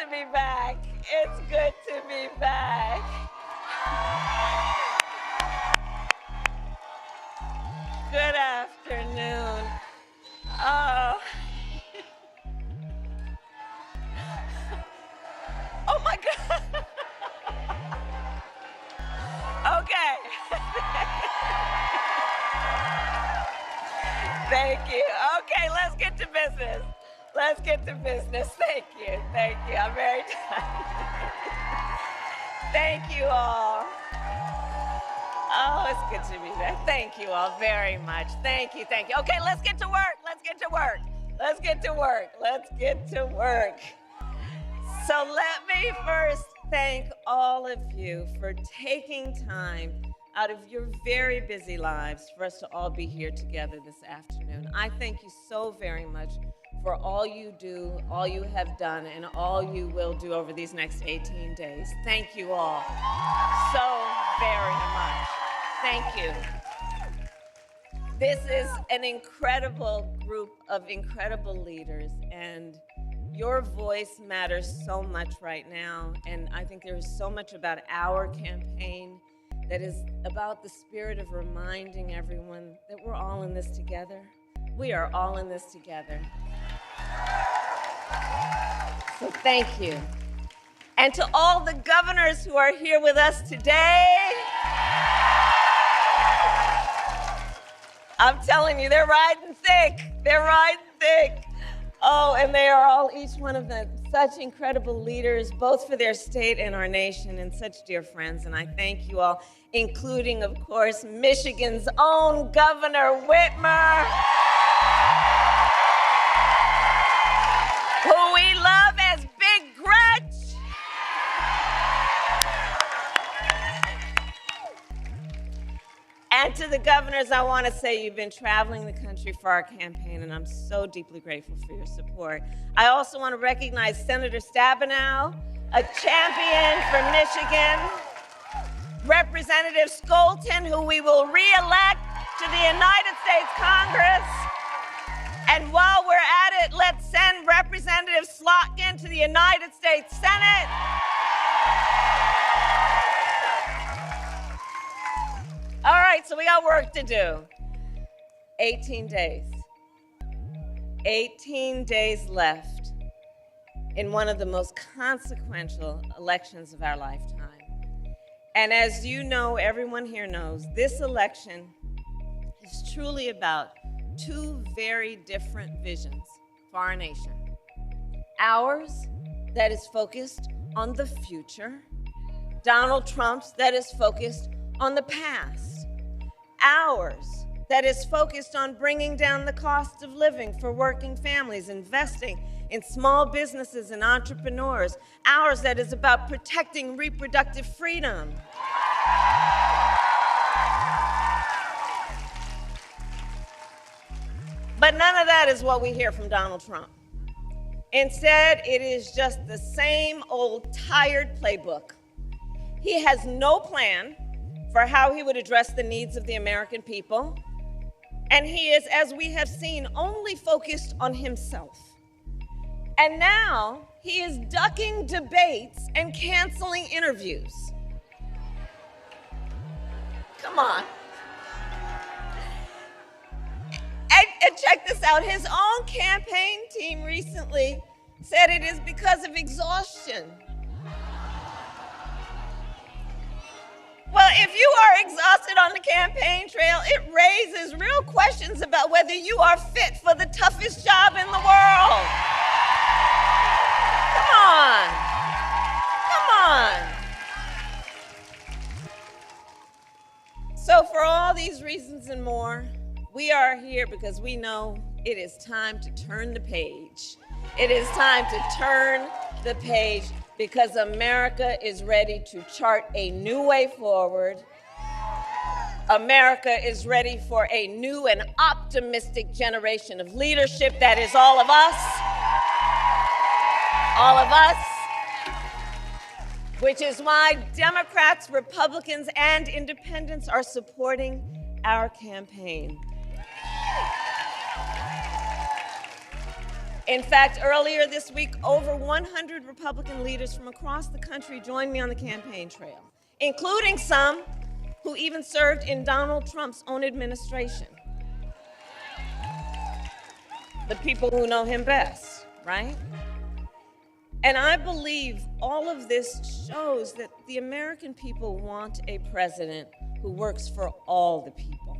to be back. It's good to be back. Good afternoon. Oh. Oh my God. Okay. Thank you. Okay, let's get to business. Let's get to business. Thank you. Thank you. I'm very tired. Thank you all. Oh, it's good to be back. Thank you all very much. Thank you. Thank you. Okay, let's get to work. Let's get to work. Let's get to work. Let's get to work. So let me first thank all of you for taking time out of your very busy lives for us to all be here together this afternoon. I thank you so very much for all you do, all you have done, and all you will do over these next 18 days. Thank you all so very much. Thank you. This is an incredible group of incredible leaders, and your voice matters so much right now, and I think there is so much about our campaign that is about the spirit of reminding everyone that we're all in this together. We are all in this together. So thank you. And to all the governors who are here with us today, I'm telling you, they're riding thick. They're riding thick. Oh, and they are all, each one of them, such incredible leaders, both for their state and our nation, and such dear friends. And I thank you all, including, of course, Michigan's own Governor Whitmer, who we love as Big Gretch. And to the governors, I want to say you've been traveling the country for our campaign, and I'm so deeply grateful for your support. I also want to recognize Senator Stabenow, a champion for Michigan, Representative Skolton, who we will re-elect to the United States Congress. And while we're at it, let's send Representative Slotkin to the United States Senate. All right, so we got work to do. 18 days. 18 days left in one of the most consequential elections of our lifetime. And as you know, everyone here knows, this election is truly about two very different visions for our nation. Ours, that is focused on the future. Donald Trump's, that is focused on the past. Ours, that is focused on bringing down the cost of living for working families, investing in small businesses and entrepreneurs. Ours, that is about protecting reproductive freedom. But none of that is what we hear from Donald Trump. Instead, it is just the same old tired playbook. He has no plan for how he would address the needs of the American people. And he is, as we have seen, only focused on himself. And now he is ducking debates and canceling interviews. Come on. And check this out, his own campaign team recently said it is because of exhaustion. Well, if you are exhausted on the campaign trail, it raises real questions about whether you are fit for the toughest job in the world. Come on. Come on. So for all these reasons and more, we are here because we know it is time to turn the page. It is time to turn the page because America is ready to chart a new way forward. America is ready for a new and optimistic generation of leadership that is all of us. All of us. Which is why Democrats, Republicans, and independents are supporting our campaign. In fact, earlier this week, over 100 Republican leaders from across the country joined me on the campaign trail, including some who even served in Donald Trump's own administration. The people who know him best, right? And I believe all of this shows that the American people want a president who works for all the people.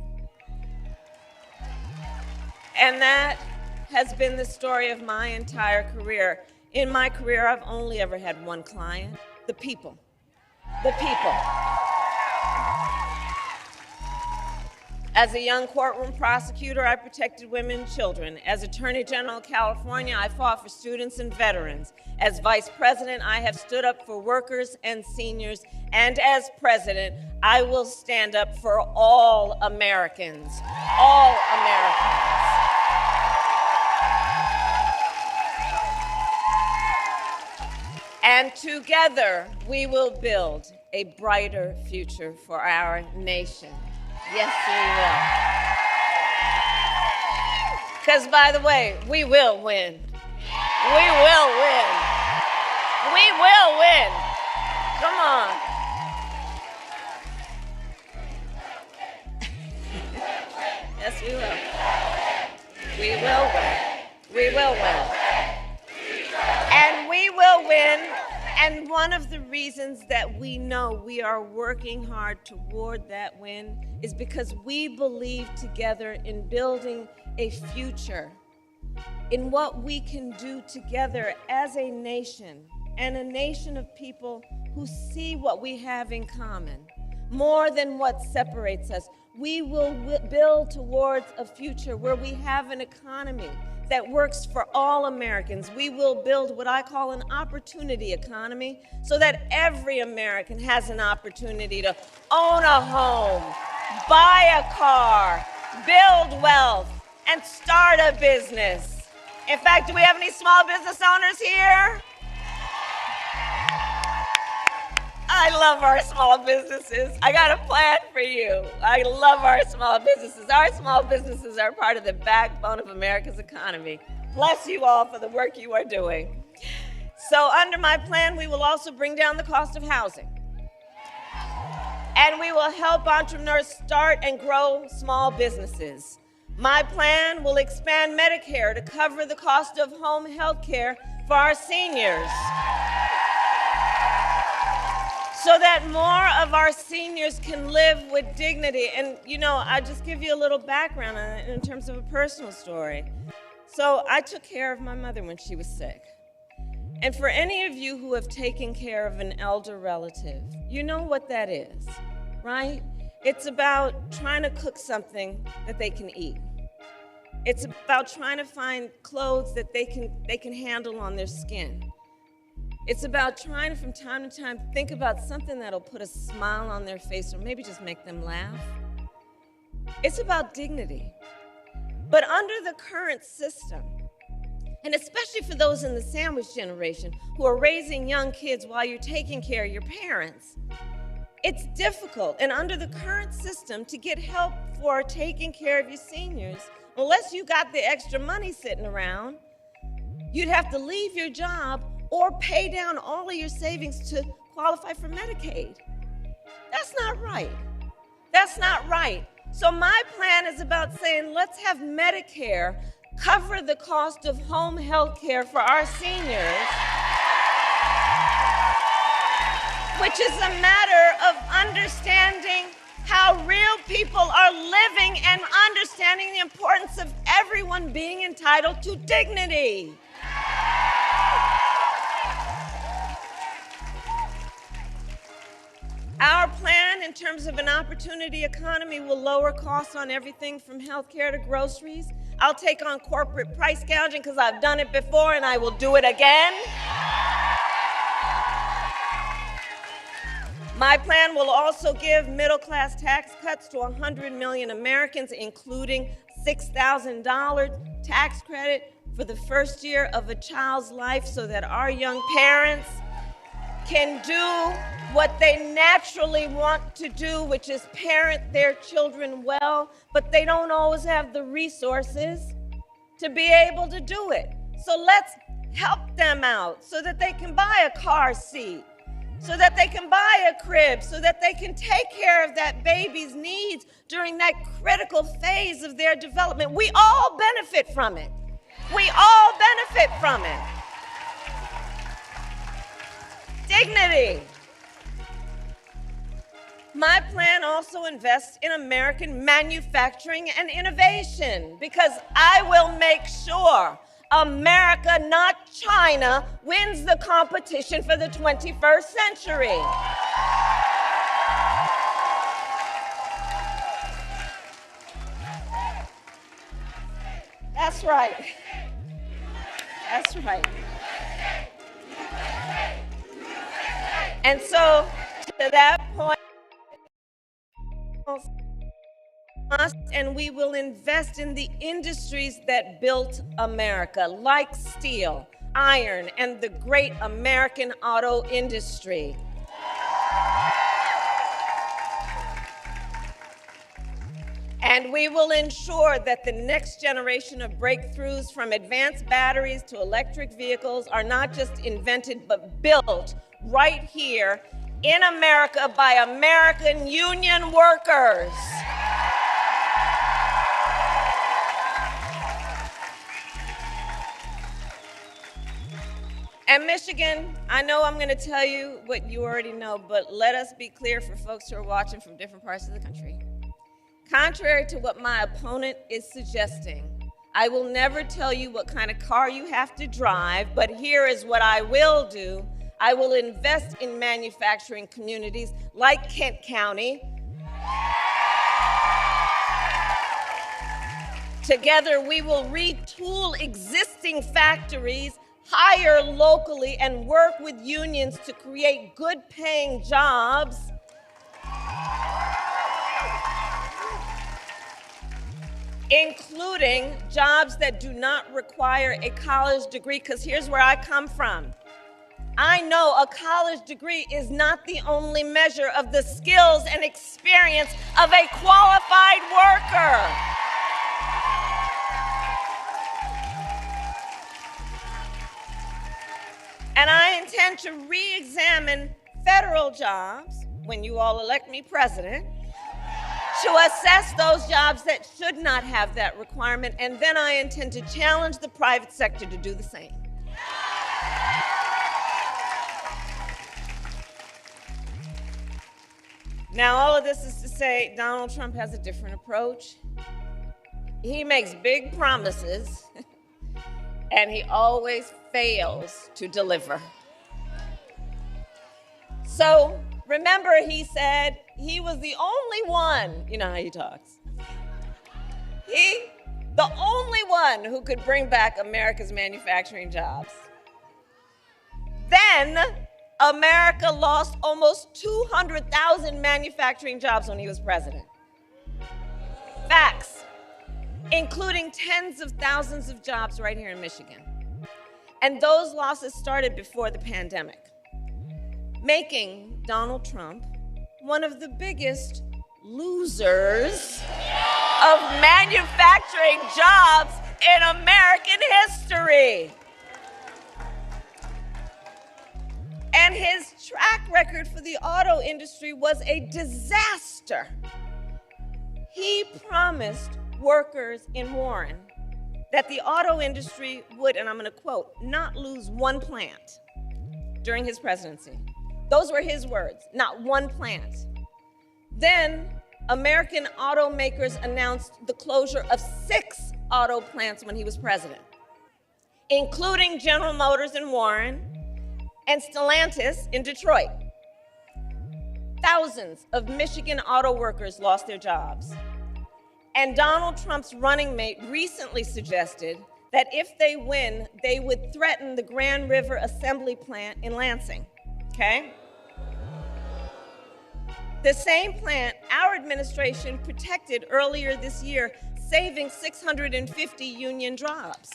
And that has been the story of my entire career. In my career, I've only ever had one client: the people. The people. As a young courtroom prosecutor, I protected women and children. As Attorney General of California, I fought for students and veterans. As Vice President, I have stood up for workers and seniors. And as President, I will stand up for all Americans. All Americans. And together, we will build a brighter future for our nation. Yes, we will. Because, by the way, we will win. We will win. We will win. Come on. Yes, we will. We will win. We will win. And we will win. And one of the reasons that we know we are working hard toward that win is because we believe together in building a future, in what we can do together as a nation, and a nation of people who see what we have in common, more than what separates us. We will build towards a future where we have an economy that works for all Americans. We will build what I call an opportunity economy, so that every American has an opportunity to own a home, buy a car, build wealth, and start a business. In fact, do we have any small business owners here? I love our small businesses. I got a plan for you. I love our small businesses. Our small businesses are part of the backbone of America's economy. Bless you all for the work you are doing. So under my plan, we will also bring down the cost of housing. And we will help entrepreneurs start and grow small businesses. My plan will expand Medicare to cover the cost of home health care for our seniors, so that more of our seniors can live with dignity. And you know, I'll just give you a little background on it in terms of a personal story. So I took care of my mother when she was sick. And for any of you who have taken care of an elder relative, you know what that is, right? It's about trying to cook something that they can eat. It's about trying to find clothes that they can handle on their skin. It's about trying to, from time to time, think about something that'll put a smile on their face or maybe just make them laugh. It's about dignity. But under the current system, and especially for those in the sandwich generation who are raising young kids while you're taking care of your parents, it's difficult. And under the current system, to get help for taking care of your seniors, unless you got the extra money sitting around, you'd have to leave your job or pay down all of your savings to qualify for Medicaid. That's not right. That's not right. So my plan is about saying, let's have Medicare cover the cost of home health care for our seniors, which is a matter of understanding how real people are living and understanding the importance of everyone being entitled to dignity. Our plan in terms of an opportunity economy will lower costs on everything from healthcare to groceries. I'll take on corporate price gouging because I've done it before and I will do it again. My plan will also give middle-class tax cuts to 100 million Americans, including $6,000 tax credit for the first year of a child's life, so that our young parents can do what they naturally want to do, which is parent their children well, but they don't always have the resources to be able to do it. So let's help them out so that they can buy a car seat, so that they can buy a crib, so that they can take care of that baby's needs during that critical phase of their development. We all benefit from it. We all benefit from it. Dignity. My plan also invests in American manufacturing and innovation because I will make sure America, not China, wins the competition for the 21st century. That's right. That's right. And so, to that point, and we will invest in the industries that built America, like steel, iron, and the great American auto industry. And we will ensure that the next generation of breakthroughs, from advanced batteries to electric vehicles, are not just invented but built right here in America by American union workers. And Michigan, I know I'm going to tell you what you already know, but let us be clear for folks who are watching from different parts of the country. Contrary to what my opponent is suggesting, I will never tell you what kind of car you have to drive, but here is what I will do. I will invest in manufacturing communities like Kent County. Together, we will retool existing factories, hire locally, and work with unions to create good-paying jobs. Including jobs that do not require a college degree, because here's where I come from. I know a college degree is not the only measure of the skills and experience of a qualified worker. And I intend to re-examine federal jobs when you all elect me president, to assess those jobs that should not have that requirement, and then I intend to challenge the private sector to do the same. Now, all of this is to say Donald Trump has a different approach. He makes big promises, and he always fails to deliver. So, remember, he said he was the only one, you know how he talks. The only one who could bring back America's manufacturing jobs. Then, America lost almost 200,000 manufacturing jobs when he was president. Facts, including tens of thousands of jobs right here in Michigan. And those losses started before the pandemic, making Donald Trump one of the biggest losers of manufacturing jobs in American history. And his track record for the auto industry was a disaster. He promised workers in Warren that the auto industry would, and I'm going to quote, not lose one plant during his presidency. Those were his words, not one plant. Then American automakers announced the closure of 6 auto plants when he was president, including General Motors in Warren and Stellantis in Detroit. Thousands of Michigan auto workers lost their jobs. And Donald Trump's running mate recently suggested that if they win, they would threaten the Grand River Assembly Plant in Lansing, okay? The same plant our administration protected earlier this year, saving 650 union jobs.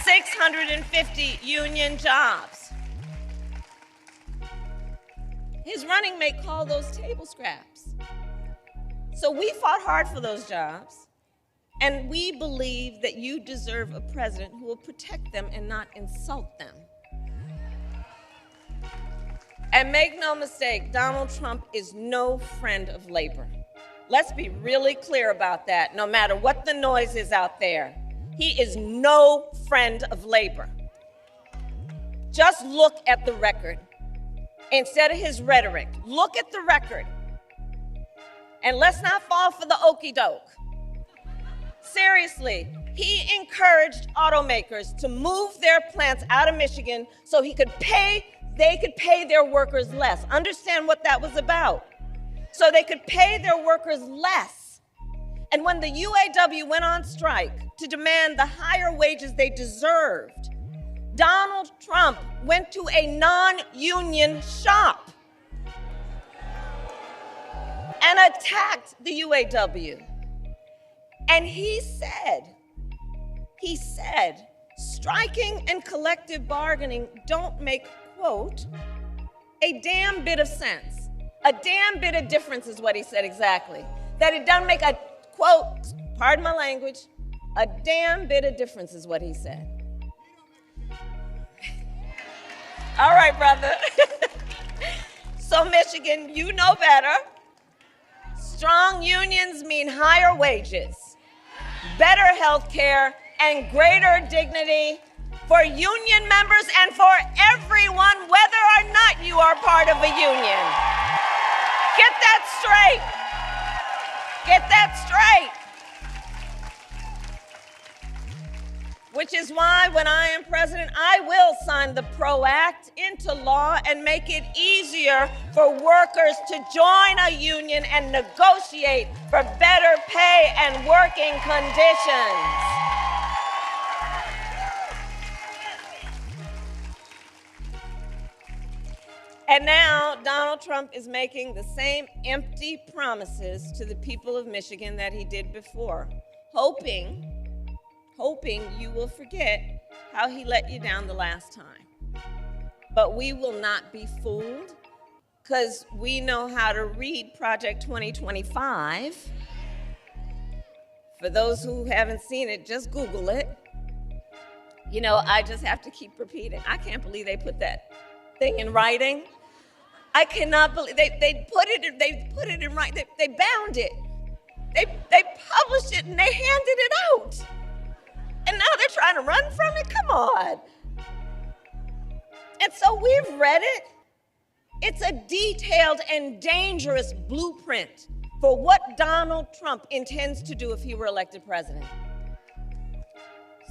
650 union jobs. His running mate called those table scraps. So we fought hard for those jobs. And we believe that you deserve a president who will protect them and not insult them. And make no mistake, Donald Trump is no friend of labor. Let's be really clear about that, no matter what the noise is out there. He is no friend of labor. Just look at the record. Instead of his rhetoric, look at the record. And let's not fall for the okie doke. Seriously, he encouraged automakers to move their plants out of Michigan so they could pay their workers less. Understand what that was about. So they could pay their workers less. And when the UAW went on strike to demand the higher wages they deserved, Donald Trump went to a non-union shop and attacked the UAW. And he said, striking and collective bargaining don't make, quote, a damn bit of sense. A damn bit of difference is what he said exactly. That it doesn't make a, quote, pardon my language, a damn bit of difference is what he said. All right, brother. So Michigan, you know better. Strong unions mean higher wages, better health care, and greater dignity for union members and for everyone, whether or not you are part of a union. Get that straight. Get that straight. Which is why when I am president, I will sign the PRO Act into law and make it easier for workers to join a union and negotiate for better pay and working conditions. And now Donald Trump is making the same empty promises to the people of Michigan that he did before, hoping you will forget how he let you down the last time. But we will not be fooled, because we know how to read Project 2025. For those who haven't seen it, just Google it. You know, I just have to keep repeating. I can't believe they put that thing in writing. I cannot believe they put it in writing. They bound it. They published it and they handed it out. And now they're trying to run from it? Come on. And so we've read it. It's a detailed and dangerous blueprint for what Donald Trump intends to do if he were elected president.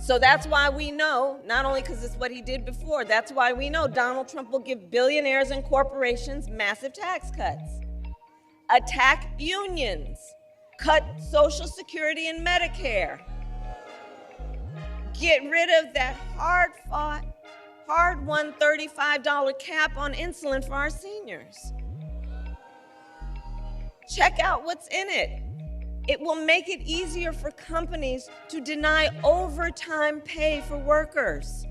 So that's why we know, not only because it's what he did before, that's why we know Donald Trump will give billionaires and corporations massive tax cuts, attack unions, cut Social Security and Medicare, get rid of that hard-fought, hard-won $35 cap on insulin for our seniors. Check out what's in it. It will make it easier for companies to deny overtime pay for workers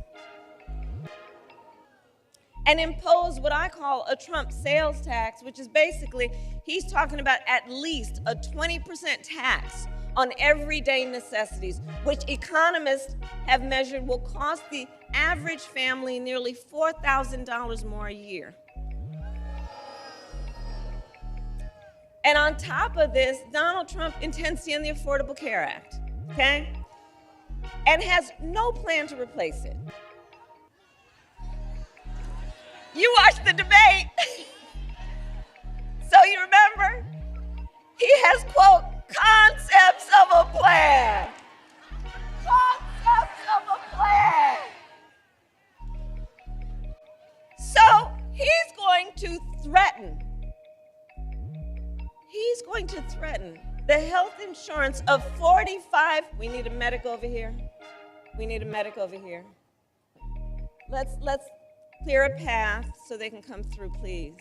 and impose what I call a Trump sales tax, which is basically, he's talking about at least a 20% tax on everyday necessities, which economists have measured will cost the average family nearly $4,000 more a year. And on top of this, Donald Trump intends to end the Affordable Care Act, okay? And has no plan to replace it. You watched the debate. So you remember? He has, quote, concepts of a plan. Concepts of a plan. So he's going to threaten the health insurance of 45, we need a medic over here. We need a medic over here. Let's clear a path so they can come through, please.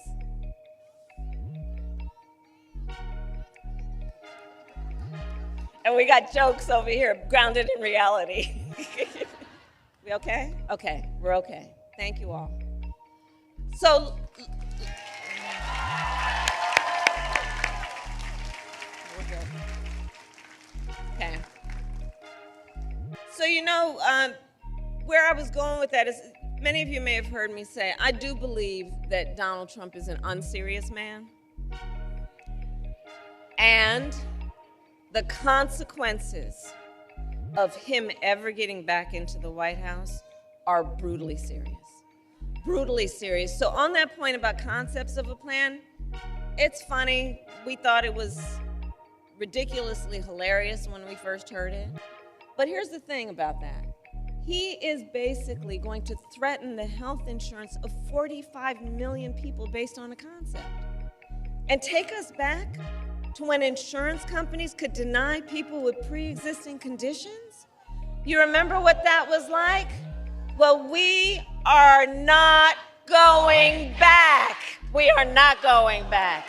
And we got jokes over here, grounded in reality. We okay? Okay, we're okay. Thank you all. So, we're good. Okay. So, you know, where I was going with that is, many of you may have heard me say, I do believe that Donald Trump is an unserious man. And the consequences of him ever getting back into the White House are brutally serious. Brutally serious. So on that point about concepts of a plan, it's funny. We thought it was ridiculously hilarious when we first heard it. But here's the thing about that. He is basically going to threaten the health insurance of 45 million people based on a concept. And take us back to when insurance companies could deny people with pre-existing conditions? You remember what that was like? Well, we are not going back. We are not going back.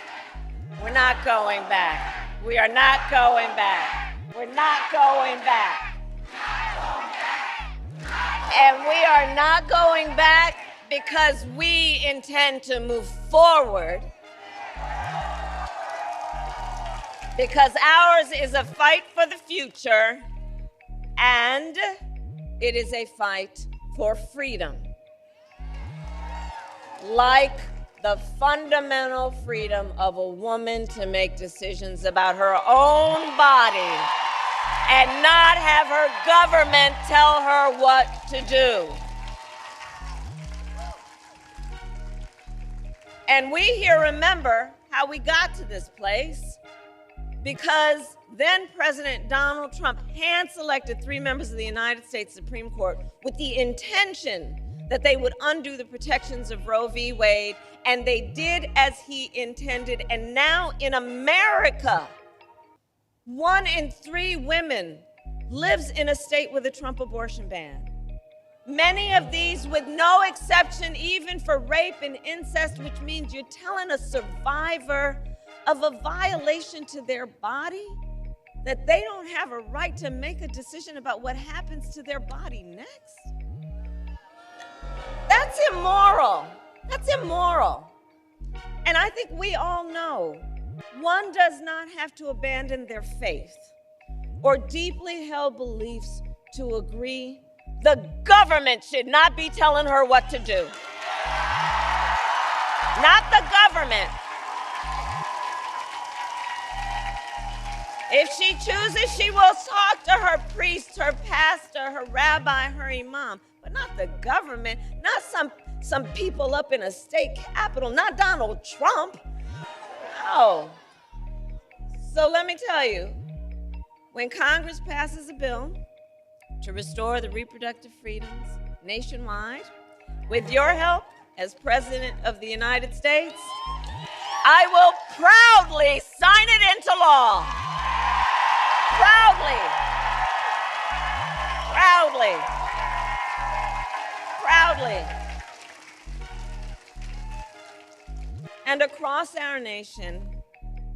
We're not going back. We are not going back. We're not going back. And we are not going back because we intend to move forward. Because ours is a fight for the future, and it is a fight for freedom. Like the fundamental freedom of a woman to make decisions about her own body and not have her government tell her what to do. And we here remember how we got to this place, because then President Donald Trump hand-selected 3 members of the United States Supreme Court with the intention that they would undo the protections of Roe v. Wade, and they did as he intended. And now in America, 1 in 3 women lives in a state with a Trump abortion ban. Many of these with no exception, even for rape and incest, which means you're telling a survivor of a violation to their body that they don't have a right to make a decision about what happens to their body next. That's immoral. That's immoral. And I think we all know one does not have to abandon their faith or deeply held beliefs to agree the government should not be telling her what to do. Not the government. If she chooses, she will talk to her priest, her pastor, her rabbi, her imam, but not the government, not some people up in a state capitol, not Donald Trump. No. So let me tell you, when Congress passes a bill to restore the reproductive freedoms nationwide, with your help as President of the United States, I will proudly sign it into law. Proudly. Proudly. Proudly. And across our nation,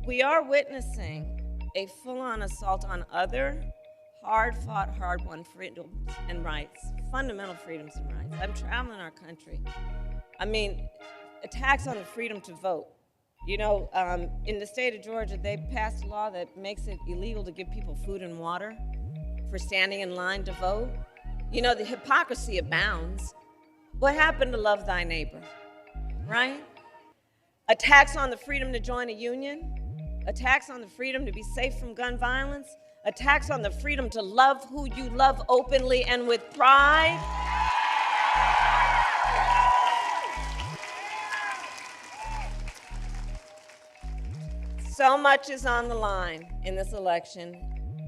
we are witnessing a full-on assault on other hard-fought, hard-won freedoms and rights, fundamental freedoms and rights. I'm traveling our country. I mean, attacks on the freedom to vote. You know, in the state of Georgia, they passed a law that makes it illegal to give people food and water for standing in line to vote. You know, the hypocrisy abounds. What happened to love thy neighbor, right? Attacks on the freedom to join a union, attacks on the freedom to be safe from gun violence, attacks on the freedom to love who you love openly and with pride. So much is on the line in this election,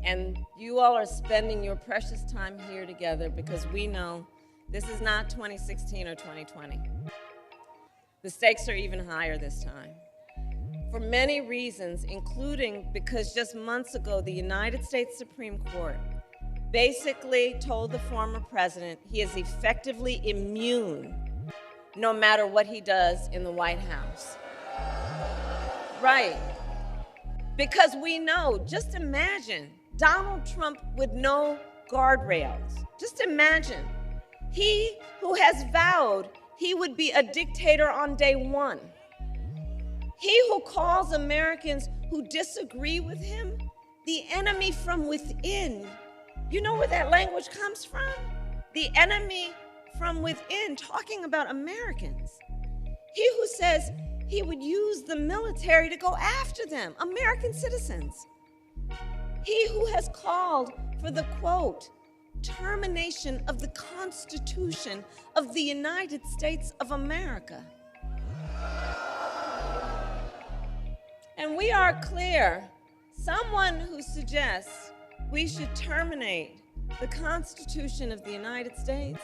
and you all are spending your precious time here together because we know this is not 2016 or 2020. The stakes are even higher this time. For many reasons, including because just months ago, the United States Supreme Court basically told the former president he is effectively immune no matter what he does in the White House. Right. Because we know, just imagine Donald Trump with no guardrails. Just imagine. He who has vowed he would be a dictator on day one. He who calls Americans who disagree with him the enemy from within. You know where that language comes from? The enemy from within, talking about Americans. He who says he would use the military to go after them, American citizens. He who has called for the, quote, termination of the Constitution of the United States of America. And we are clear, someone who suggests we should terminate the Constitution of the United States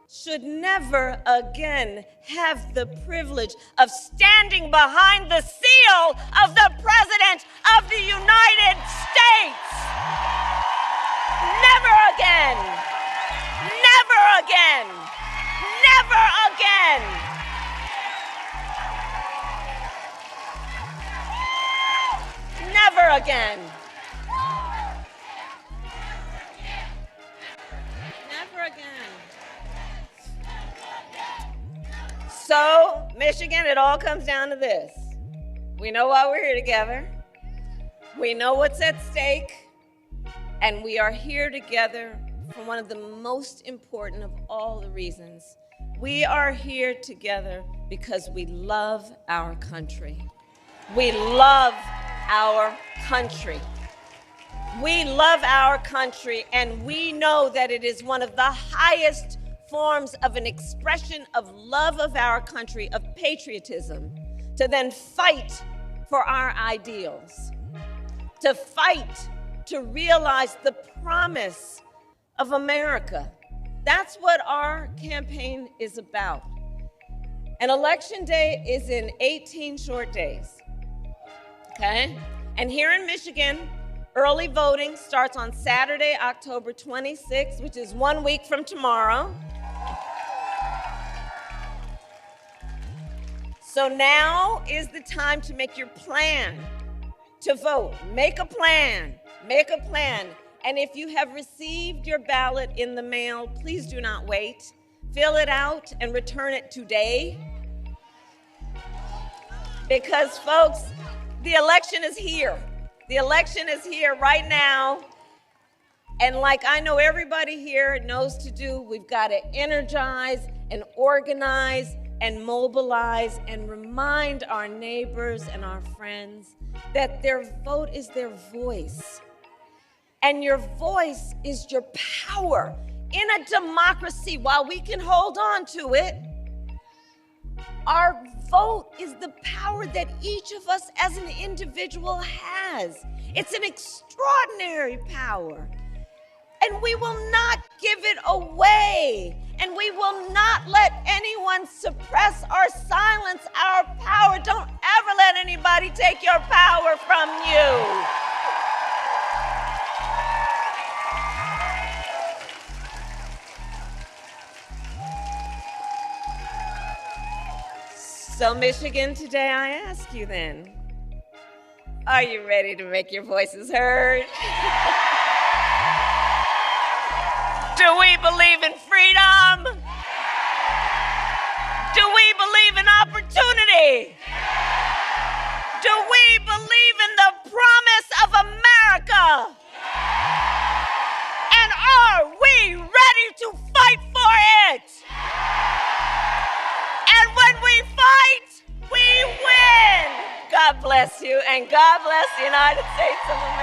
should never again have the privilege of standing behind the seal of the President of the United States. Never again. Never again. Never again. Never again. Never again. So, Michigan, it all comes down to this. We know why we're here together. We know what's at stake. And we are here together for one of the most important of all the reasons. We are here together because we love our country. We love our country. We love our country, and we know that it is one of the highest forms of an expression of love of our country, of patriotism, to then fight for our ideals, to fight to realize the promise of America. That's what our campaign is about. And Election Day is in 18 short days, okay? And here in Michigan, early voting starts on Saturday, October 26th, which is 1 week from tomorrow. So now is the time to make your plan to vote. Make a plan. Make a plan. And if you have received your ballot in the mail, please do not wait. Fill it out and return it today. Because, folks, the election is here. The election is here right now. And like I know everybody here knows to do, we've got to energize and organize and mobilize and remind our neighbors and our friends that their vote is their voice. And your voice is your power. In a democracy, while we can hold on to it, our vote is the power that each of us as an individual has. It's an extraordinary power. And we will not give it away. And we will not let anyone suppress or silence our power. Don't ever let anybody take your power from you. So, Michigan, today I ask you then, are you ready to make your voices heard? Do we believe in freedom? Do we believe in opportunity? Do we believe in the promise of America? And are we ready to fight for it? And when we fight, we win. God bless you, and God bless the United States of America.